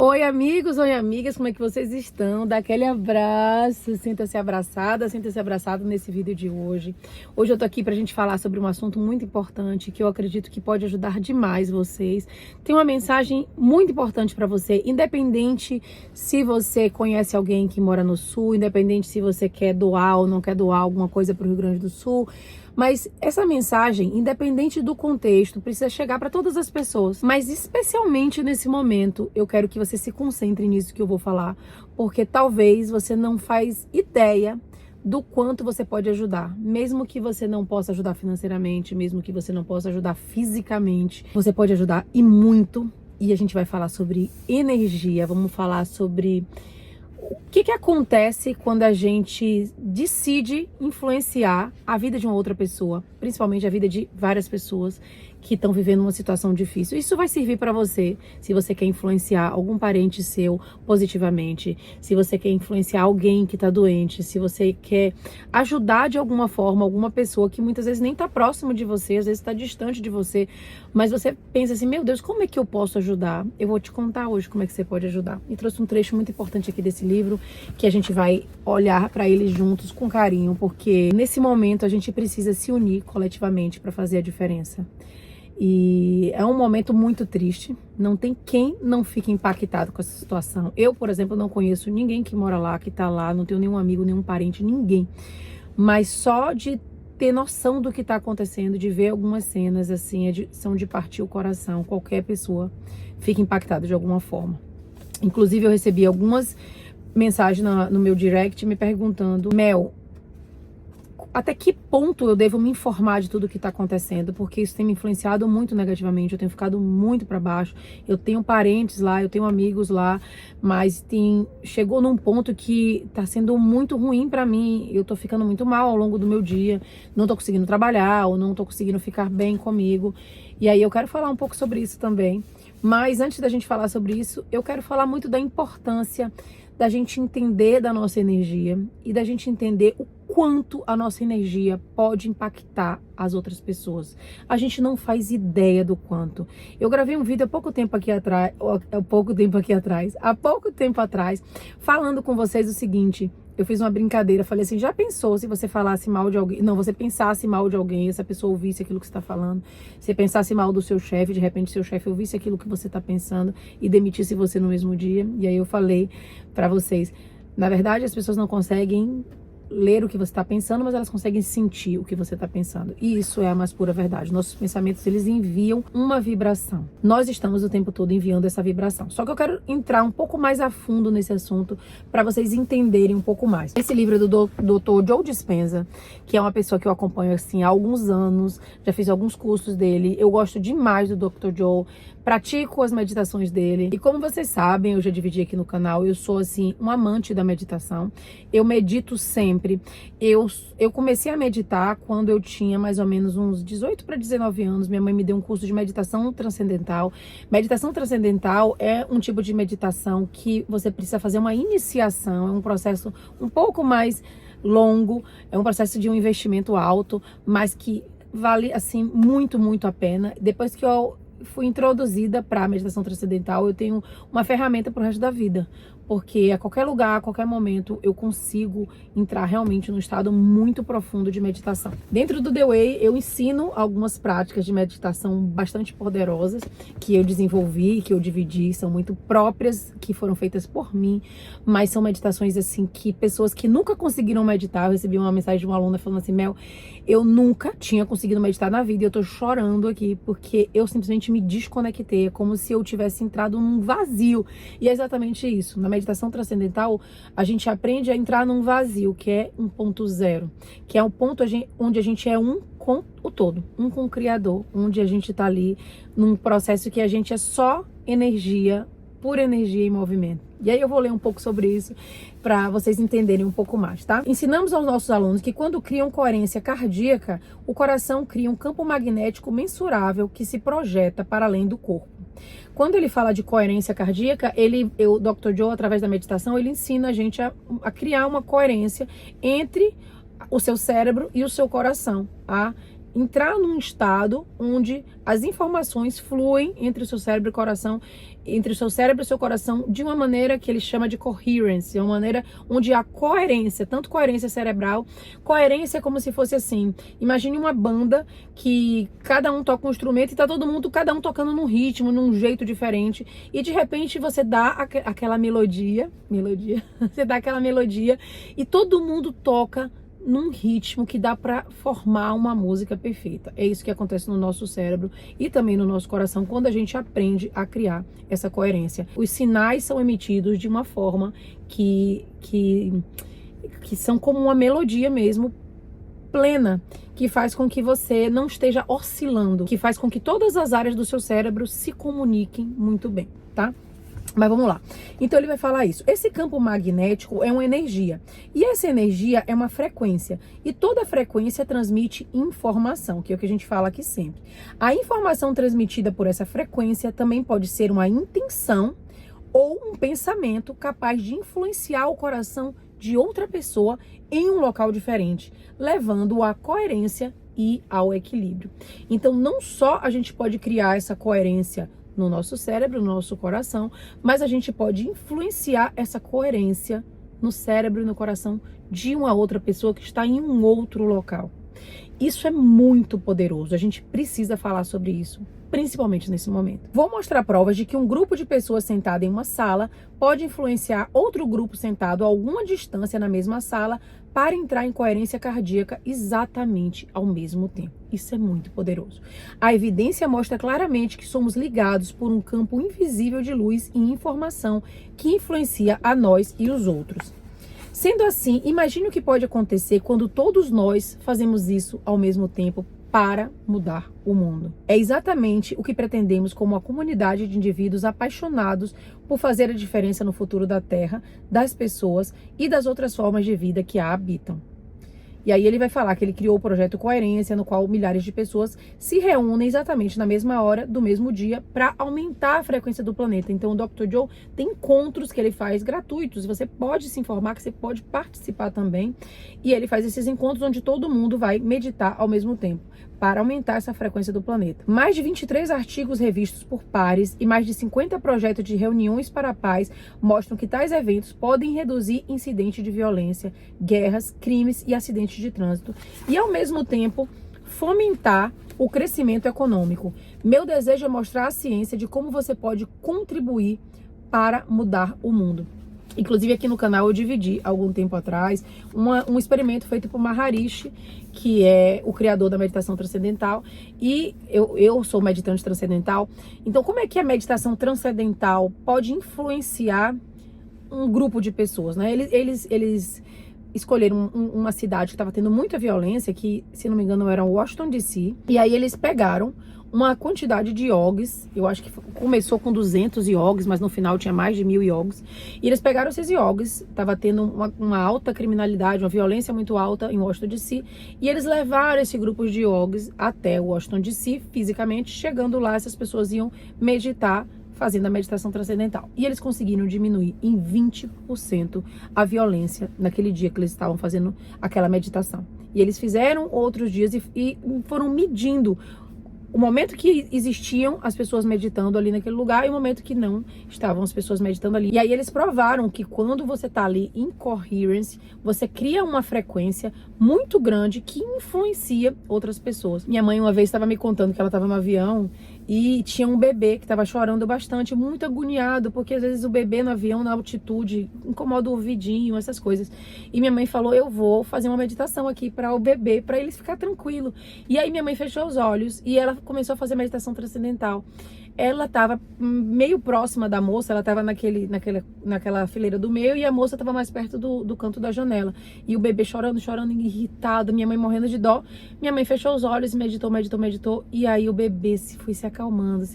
Oi amigos, oi amigas, como é que vocês estão? Dá aquele abraço, sinta-se abraçado nesse vídeo de hoje. Hoje eu tô aqui pra gente falar sobre um assunto muito importante que eu acredito que pode ajudar demais vocês. Tem uma mensagem muito importante pra você, independente se você conhece alguém que mora no Sul, independente se você quer doar ou não quer doar alguma coisa pro Rio Grande do Sul. Mas essa mensagem, independente do contexto, precisa chegar para todas as pessoas. Mas especialmente nesse momento, eu quero que você se concentre nisso que eu vou falar, porque talvez você não faz ideia do quanto você pode ajudar. Mesmo que você não possa ajudar financeiramente, mesmo que você não possa ajudar fisicamente, você pode ajudar e muito. E a gente vai falar sobre energia, vamos falar sobre o que acontece quando a gente decide influenciar a vida de uma outra pessoa, principalmente a vida de várias pessoas que estão vivendo uma situação difícil. Isso vai servir para você, se você quer influenciar algum parente seu positivamente, se você quer influenciar alguém que está doente, se você quer ajudar de alguma forma alguma pessoa que muitas vezes nem está próximo de você, às vezes está distante de você, mas você pensa assim, meu Deus, como é que eu posso ajudar? Eu vou te contar hoje como é que você pode ajudar. E trouxe um trecho muito importante aqui desse livro, que a gente vai olhar para ele juntos com carinho, porque nesse momento a gente precisa se unir coletivamente para fazer a diferença. E é um momento muito triste, não tem quem não fique impactado com essa situação. Eu, por exemplo, não conheço ninguém que mora lá, que tá lá, não tenho nenhum amigo, nenhum parente, ninguém. Mas só de ter noção do que tá acontecendo, de ver algumas cenas assim, são de partir o coração. Qualquer pessoa fica impactada de alguma forma. Inclusive eu recebi algumas mensagens no meu direct me perguntando, Mel, até que ponto eu devo me informar de tudo que está acontecendo, porque isso tem me influenciado muito negativamente, eu tenho ficado muito para baixo, eu tenho parentes lá, eu tenho amigos lá, mas chegou num ponto que está sendo muito ruim para mim, eu tô ficando muito mal ao longo do meu dia, não tô conseguindo trabalhar, ou não tô conseguindo ficar bem comigo, e aí eu quero falar um pouco sobre isso também, mas antes da gente falar sobre isso, eu quero falar muito da importância da gente entender da nossa energia e da gente entender o quanto a nossa energia pode impactar as outras pessoas. A gente não faz ideia do quanto. Eu gravei um vídeo há pouco tempo atrás, falando com vocês o seguinte, eu fiz uma brincadeira, falei assim, já pensou se você falasse mal de alguém, não, você pensasse mal de alguém, essa pessoa ouvisse aquilo que você está falando, você pensasse mal do seu chefe, de repente seu chefe ouvisse aquilo que você está pensando e demitisse você no mesmo dia, e aí eu falei para vocês, na verdade as pessoas não conseguem ler o que você está pensando, mas elas conseguem sentir o que você está pensando. E isso é a mais pura verdade. Nossos pensamentos, eles enviam uma vibração. Nós estamos o tempo todo enviando essa vibração. Só que eu quero entrar um pouco mais a fundo nesse assunto para vocês entenderem um pouco mais. Esse livro é do Dr. Joe Dispenza, que é uma pessoa que eu acompanho assim há alguns anos, já fiz alguns cursos dele. Eu gosto demais do Dr. Joe, pratico as meditações dele. E como vocês sabem, eu já dividi aqui no canal, eu sou assim um amante da meditação. Eu medito sempre. Eu comecei a meditar quando eu tinha mais ou menos uns 18 para 19 anos. Minha mãe me deu um curso de meditação transcendental. Meditação transcendental é um tipo de meditação que você precisa fazer uma iniciação, é um processo um pouco mais longo, é um processo de um investimento alto, mas que vale assim muito, muito a pena. Depois que eu fui introduzida para a meditação transcendental, eu tenho uma ferramenta para o resto da vida, porque a qualquer lugar, a qualquer momento, eu consigo entrar realmente num estado muito profundo de meditação. Dentro do The Way, eu ensino algumas práticas de meditação bastante poderosas, que eu desenvolvi, que eu dividi, são muito próprias, que foram feitas por mim, mas são meditações assim, que pessoas que nunca conseguiram meditar, eu recebi uma mensagem de uma aluna falando assim, Mel, eu nunca tinha conseguido meditar na vida, e eu tô chorando aqui, porque eu simplesmente me desconectei, é como se eu tivesse entrado num vazio, e é exatamente isso. Na meditação transcendental, a gente aprende a entrar num vazio, que é um ponto zero, que é um ponto onde a gente é um com o todo, um com o Criador, onde a gente tá ali num processo que a gente é só energia, pura energia em movimento. E aí eu vou ler um pouco sobre isso para vocês entenderem um pouco mais, tá? Ensinamos aos nossos alunos que quando criam coerência cardíaca, o coração cria um campo magnético mensurável que se projeta para além do corpo. Quando ele fala de coerência cardíaca, o Dr. Joe, através da meditação, ele ensina a gente a criar uma coerência entre o seu cérebro e o seu coração, a entrar num estado onde as informações fluem entre o seu cérebro e coração, entre o seu cérebro e o seu coração, de uma maneira que ele chama de coherence, uma maneira onde há coerência, tanto coerência cerebral, coerência como se fosse assim, imagine uma banda que cada um toca um instrumento e tá todo mundo, cada um tocando num ritmo, num jeito diferente, e de repente você dá aquela melodia, você dá aquela melodia e todo mundo toca num ritmo que dá para formar uma música perfeita. É isso que acontece no nosso cérebro e também no nosso coração quando a gente aprende a criar essa coerência. Os sinais são emitidos de uma forma que são como uma melodia mesmo, plena, que faz com que você não esteja oscilando, que faz com que todas as áreas do seu cérebro se comuniquem muito bem, tá? Mas vamos lá. Então ele vai falar isso. Esse campo magnético é uma energia. E essa energia é uma frequência. E toda frequência transmite informação, que é o que a gente fala aqui sempre. A informação transmitida por essa frequência também pode ser uma intenção ou um pensamento capaz de influenciar o coração de outra pessoa em um local diferente, levando-o à coerência e ao equilíbrio. Então não só a gente pode criar essa coerência no nosso cérebro, no nosso coração, mas a gente pode influenciar essa coerência no cérebro e no coração de uma outra pessoa que está em um outro local. Isso é muito poderoso, a gente precisa falar sobre isso, principalmente nesse momento. Vou mostrar provas de que um grupo de pessoas sentado em uma sala pode influenciar outro grupo sentado a alguma distância na mesma sala para entrar em coerência cardíaca exatamente ao mesmo tempo. Isso é muito poderoso. A evidência mostra claramente que somos ligados por um campo invisível de luz e informação que influencia a nós e os outros. Sendo assim, imagine o que pode acontecer quando todos nós fazemos isso ao mesmo tempo para mudar o mundo. É exatamente o que pretendemos como uma comunidade de indivíduos apaixonados por fazer a diferença no futuro da Terra, das pessoas e das outras formas de vida que a habitam. E aí ele vai falar que ele criou o projeto Coerência, no qual milhares de pessoas se reúnem exatamente na mesma hora do mesmo dia para aumentar a frequência do planeta. Então o Dr. Joe tem encontros que ele faz gratuitos, você pode se informar, que você pode participar também. E ele faz esses encontros onde todo mundo vai meditar ao mesmo tempo, para aumentar essa frequência do planeta. Mais de 23 artigos revistos por pares e mais de 50 projetos de reuniões para a paz mostram que tais eventos podem reduzir incidentes de violência, guerras, crimes e acidentes de trânsito e, ao mesmo tempo, fomentar o crescimento econômico. Meu desejo é mostrar a ciência de como você pode contribuir para mudar o mundo. Inclusive aqui no canal eu dividi algum tempo atrás um experimento feito por Maharishi, que é o criador da meditação transcendental, e eu sou meditante transcendental. Então como é que a meditação transcendental pode influenciar um grupo de pessoas, né? Eles escolheram uma cidade que estava tendo muita violência, que se não me engano era Washington DC, e aí eles pegaram uma quantidade de yogis, eu acho que começou com 200 yogis, mas no final tinha mais de 1000 yogis, e eles pegaram esses yogis, estava tendo uma alta criminalidade, uma violência muito alta em Washington DC, e eles levaram esse grupo de yogis até Washington DC, fisicamente, chegando lá, essas pessoas iam meditar, fazendo a meditação transcendental. E eles conseguiram diminuir em 20% a violência naquele dia que eles estavam fazendo aquela meditação. E eles fizeram outros dias e foram medindo o momento que existiam as pessoas meditando ali naquele lugar e o momento que não estavam as pessoas meditando ali. E aí eles provaram que quando você está ali em coherence, você cria uma frequência muito grande que influencia outras pessoas. Minha mãe uma vez estava me contando que ela estava no avião e tinha um bebê que estava chorando bastante, muito agoniado, porque às vezes o bebê no avião, na altitude, incomoda o ouvidinho, essas coisas. E minha mãe falou, eu vou fazer uma meditação aqui para o bebê, para ele ficar tranquilo. E aí minha mãe fechou os olhos e ela começou a fazer meditação transcendental. Ela estava meio próxima da moça, ela estava naquela fileira do meio e a moça estava mais perto do canto da janela. E o bebê chorando, irritado, minha mãe morrendo de dó. Minha mãe fechou os olhos, meditou. E aí o bebê foi se acalmando.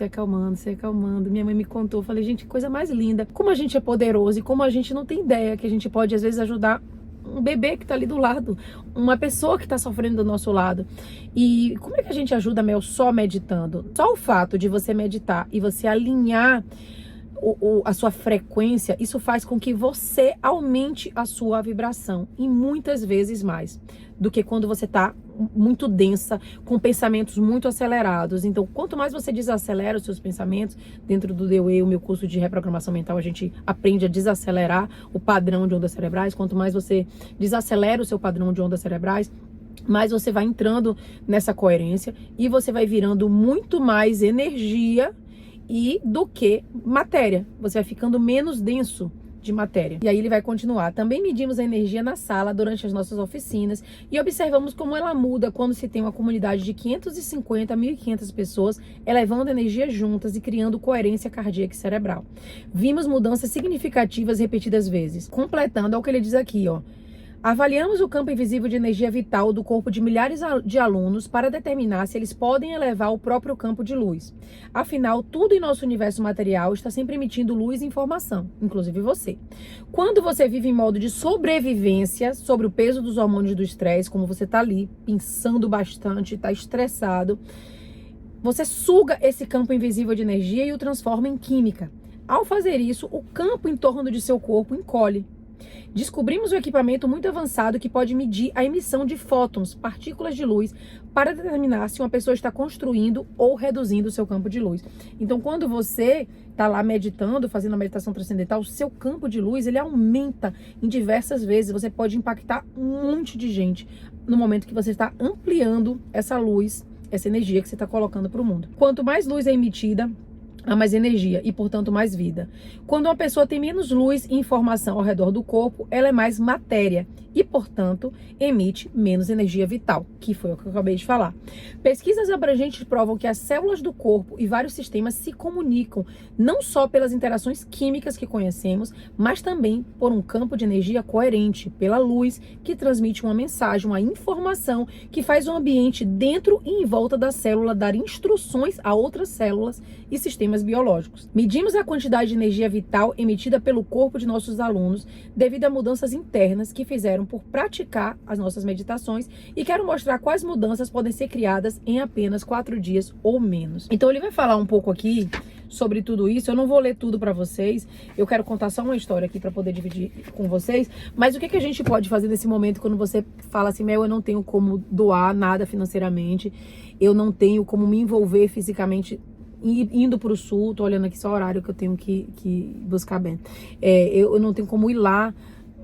Minha mãe me contou, eu falei, gente, que coisa mais linda. Como a gente é poderoso e como a gente não tem ideia que a gente pode, às vezes, ajudar um bebê que tá ali do lado, uma pessoa que tá sofrendo do nosso lado. E como é que a gente ajuda, Mel, só meditando? Só o fato de você meditar e você alinhar a sua frequência, isso faz com que você aumente a sua vibração, e muitas vezes mais do que quando você tá muito densa, com pensamentos muito acelerados. Então, quanto mais você desacelera os seus pensamentos, dentro do The Way, o meu curso de reprogramação mental, a gente aprende a desacelerar o padrão de ondas cerebrais. Quanto mais você desacelera o seu padrão de ondas cerebrais, mais você vai entrando nessa coerência e você vai virando muito mais energia do que matéria. Você vai ficando menos denso de matéria. E aí ele vai continuar. Também medimos a energia na sala durante as nossas oficinas e observamos como ela muda quando se tem uma comunidade de 550 a 1.500 pessoas elevando energia juntas e criando coerência cardíaca e cerebral. Vimos mudanças significativas repetidas vezes. Completando, é o que ele diz aqui, ó. Avaliamos o campo invisível de energia vital do corpo de milhares de alunos para determinar se eles podem elevar o próprio campo de luz. Afinal, tudo em nosso universo material está sempre emitindo luz e informação, inclusive você. Quando você vive em modo de sobrevivência sobre o peso dos hormônios do estresse, como você está ali pensando bastante, está estressado, você suga esse campo invisível de energia e o transforma em química. Ao fazer isso, o campo em torno de seu corpo encolhe. Descobrimos um equipamento muito avançado que pode medir a emissão de fótons, partículas de luz, para determinar se uma pessoa está construindo ou reduzindo o seu campo de luz. Então, quando você está lá meditando, fazendo a meditação transcendental, o seu campo de luz, ele aumenta em diversas vezes. Você pode impactar um monte de gente no momento que você está ampliando essa luz, essa energia que você está colocando para o mundo. Quanto mais luz é emitida, há mais energia e, portanto, mais vida. Quando uma pessoa tem menos luz e informação ao redor do corpo, ela é mais matéria e, portanto, emite menos energia vital, que foi o que eu acabei de falar. Pesquisas abrangentes provam que as células do corpo e vários sistemas se comunicam, não só pelas interações químicas que conhecemos, mas também por um campo de energia coerente, pela luz, que transmite uma mensagem, uma informação que faz o ambiente dentro e em volta da célula dar instruções a outras células e sistemas biológicos. Medimos a quantidade de energia vital emitida pelo corpo de nossos alunos devido a mudanças internas que fizeram por praticar as nossas meditações e quero mostrar quais mudanças podem ser criadas em apenas 4 dias ou menos. Então ele vai falar um pouco aqui sobre tudo isso. Eu não vou ler tudo para vocês, eu quero contar só uma história aqui para poder dividir com vocês, mas o que a gente pode fazer nesse momento quando você fala assim, Mel, eu não tenho como doar nada financeiramente, eu não tenho como me envolver fisicamente indo para o sul, tô olhando aqui só o horário que eu tenho que buscar bem. Eu não tenho como ir lá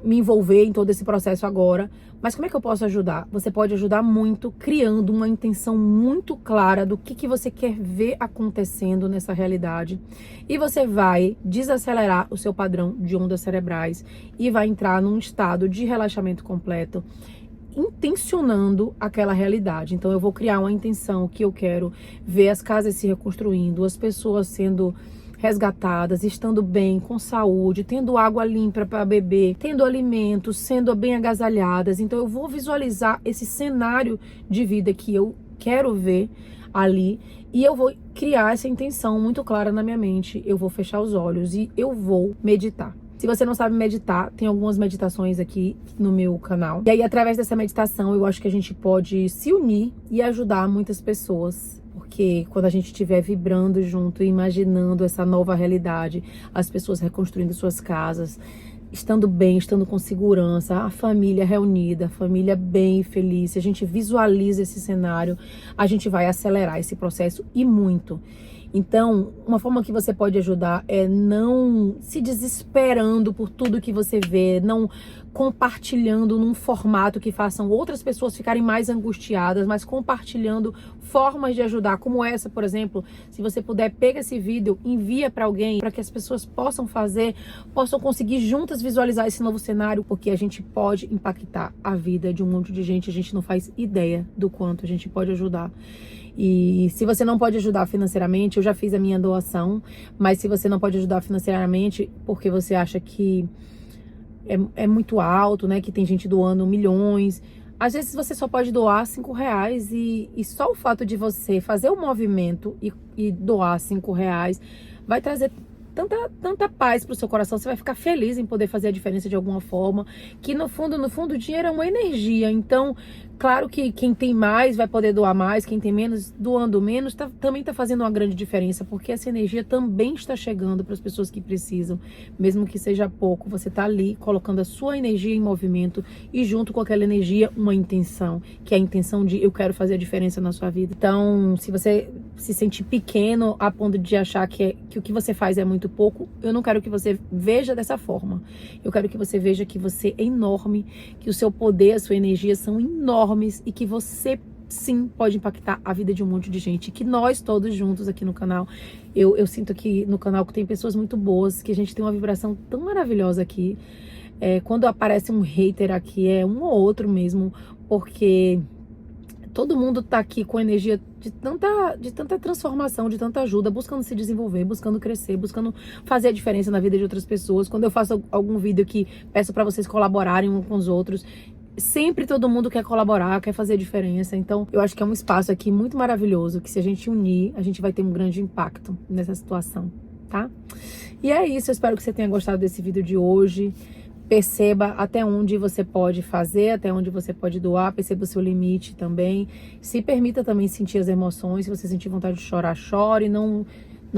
me envolver em todo esse processo agora, mas como é que eu posso ajudar? Você pode ajudar muito criando uma intenção muito clara do que você quer ver acontecendo nessa realidade e você vai desacelerar o seu padrão de ondas cerebrais e vai entrar num estado de relaxamento completo, intencionando aquela realidade. Então eu vou criar uma intenção que eu quero ver as casas se reconstruindo, as pessoas sendo resgatadas, estando bem, com saúde, tendo água limpa para beber, tendo alimentos, sendo bem agasalhadas. Então eu vou visualizar esse cenário de vida que eu quero ver ali e eu vou criar essa intenção muito clara na minha mente. Eu vou fechar os olhos e eu vou meditar. Se você não sabe meditar, tem algumas meditações aqui no meu canal. E aí, através dessa meditação, eu acho que a gente pode se unir e ajudar muitas pessoas. Porque quando a gente estiver vibrando junto, imaginando essa nova realidade, as pessoas reconstruindo suas casas, estando bem, estando com segurança, a família reunida, a família bem e feliz, se a gente visualiza esse cenário, a gente vai acelerar esse processo e muito. Então, uma forma que você pode ajudar é não se desesperando por tudo que você vê, não compartilhando num formato que façam outras pessoas ficarem mais angustiadas, mas compartilhando formas de ajudar, como essa, por exemplo. Se você puder, pega esse vídeo, envia para alguém, para que as pessoas possam fazer, possam conseguir juntas visualizar esse novo cenário, porque a gente pode impactar a vida de um monte de gente, a gente não faz ideia do quanto a gente pode ajudar. E se você não pode ajudar financeiramente, eu já fiz a minha doação, mas se você não pode ajudar financeiramente porque você acha que é muito alto, né, que tem gente doando milhões, às vezes você só pode doar R$5 e só o fato de você fazer o movimento e doar R$5 vai trazer tanta paz pro seu coração, você vai ficar feliz em poder fazer a diferença de alguma forma, que no fundo, o dinheiro é uma energia. Então, claro que quem tem mais vai poder doar mais, quem tem menos, doando menos, também tá fazendo uma grande diferença, porque essa energia também está chegando para as pessoas que precisam, mesmo que seja pouco. Você tá ali colocando a sua energia em movimento e junto com aquela energia uma intenção, que é a intenção de eu quero fazer a diferença na sua vida. Então, se você se sentir pequeno a ponto de achar que o que você faz é muito pouco, eu não quero que você veja dessa forma. Eu quero que você veja que você é enorme, que o seu poder, a sua energia são enormes e que você sim pode impactar a vida de um monte de gente, que nós todos juntos aqui no canal, eu sinto aqui no canal que tem pessoas muito boas, que a gente tem uma vibração tão maravilhosa aqui. Quando aparece um hater aqui, é um ou outro mesmo, porque todo mundo tá aqui com energia de tanta transformação, de tanta ajuda, buscando se desenvolver, buscando crescer, buscando fazer a diferença na vida de outras pessoas. Quando eu faço algum vídeo que peço pra vocês colaborarem uns com os outros, sempre todo mundo quer colaborar, quer fazer a diferença. Então, eu acho que é um espaço aqui muito maravilhoso, que se a gente unir, a gente vai ter um grande impacto nessa situação, tá? E é isso, eu espero que você tenha gostado desse vídeo de hoje. Perceba até onde você pode fazer, até onde você pode doar, perceba o seu limite também. Se permita também sentir as emoções, se você sentir vontade de chorar, chore, não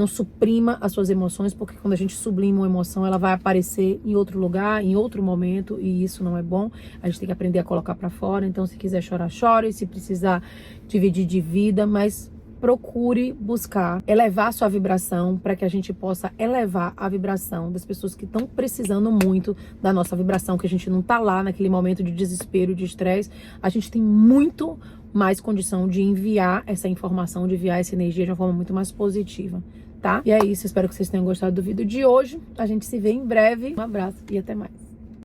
suprima as suas emoções, porque quando a gente sublima uma emoção, ela vai aparecer em outro lugar, em outro momento, e isso não é bom. A gente tem que aprender a colocar pra fora. Então, se quiser chorar, chore, se precisar dividir, divida, mas procure buscar elevar sua vibração para que a gente possa elevar a vibração das pessoas que estão precisando muito da nossa vibração, que a gente não tá lá naquele momento de desespero, de estresse. A gente tem muito mais condição de enviar essa informação, de enviar essa energia de uma forma muito mais positiva, tá? E é isso, espero que vocês tenham gostado do vídeo de hoje. A gente se vê em breve. Um abraço e até mais.